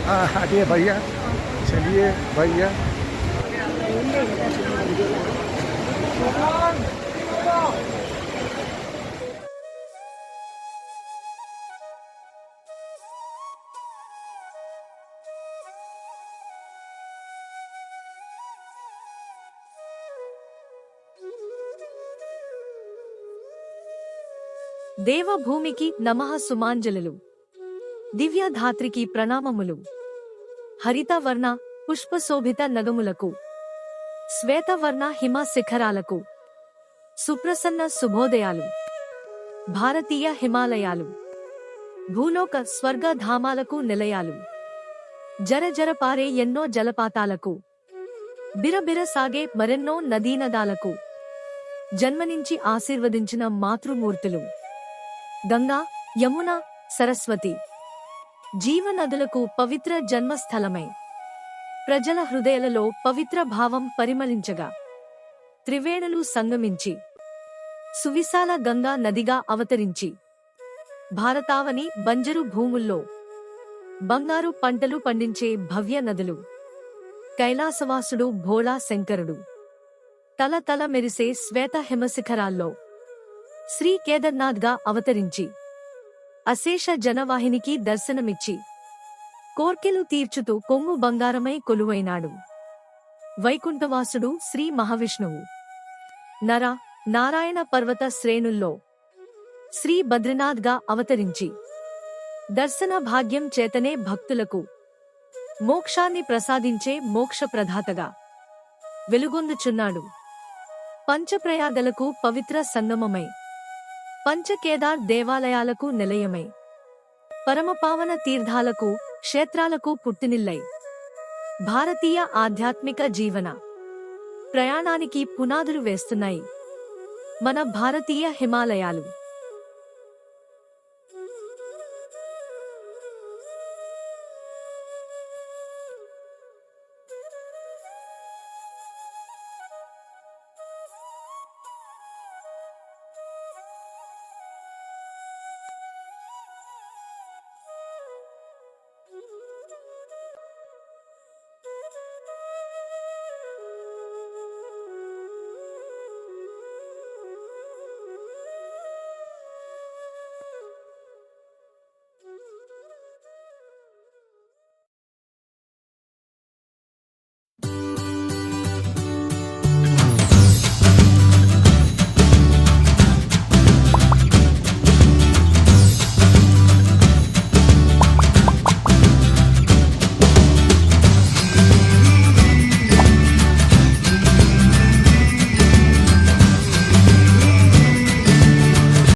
हाँ हटिए भैया, चलिए भैया। దేవభూమికి నమః సుమాంజలులు. దివ్యధాత్రికి ప్రణామములు. హరితవర్ణ పుష్పశోభిత నగములకు, శ్వేతవర్ణ హిమ శిఖరాలకు, సుప్రసన్న శుభోదయాలు. భారతీయ హిమాలయాలు భూలోక స్వర్గధామాలకు నిలయాలు. జరజర పారే ఎన్నో జలపాతాలకు, బిరబిర సాగే మరెన్నో నదీనదాలకు జన్మనించి ఆశీర్వదించిన మాతృమూర్తులు. గంగా, యమున, సరస్వతి జీవనదులకు పవిత్ర జన్మస్థలమై ప్రజల హృదయాలలో పవిత్ర భావం పరిమళించగా త్రివేణులు సంగమించి సువిశాల గంగా నదిగా అవతరించి భారతావని బంజరు భూముల్లో బంగారు పంటలు పండించే భవ్య నదులు. కైలాసవాసుడు భోళా శంకరుడు తల తల మెరిసే శ్వేత హిమశిఖరాల్లో శ్రీ కేదార్నాథ్గా అవతరించి అశేష జనవాహినికి దర్శనమిచ్చి కోర్కెలు తీర్చుతూ కొంగు బంగారమై కొలువైనాడు. వైకుంఠవాసుడు శ్రీ మహావిష్ణువు నర నారాయణ పర్వత శ్రేణుల్లో శ్రీ బద్రీనాథ్గా అవతరించి దర్శన భాగ్యం చేతనే భక్తులకు మోక్షాన్ని ప్రసాదించే మోక్షప్రదాతగా వెలుగొందుచున్నాడు. పంచప్రయాగలకు పవిత్ర సంగమమై పంచకేదార్ దేవాలయాలకు నిలయమై పరమపావన తీర్థాలకు క్షేత్రాలకు పుట్టినిల్లై భారతీయ ఆధ్యాత్మిక జీవన ప్రయాణానికి పునాదులు వేస్తున్నాయి మన భారతీయ హిమాలయాలు.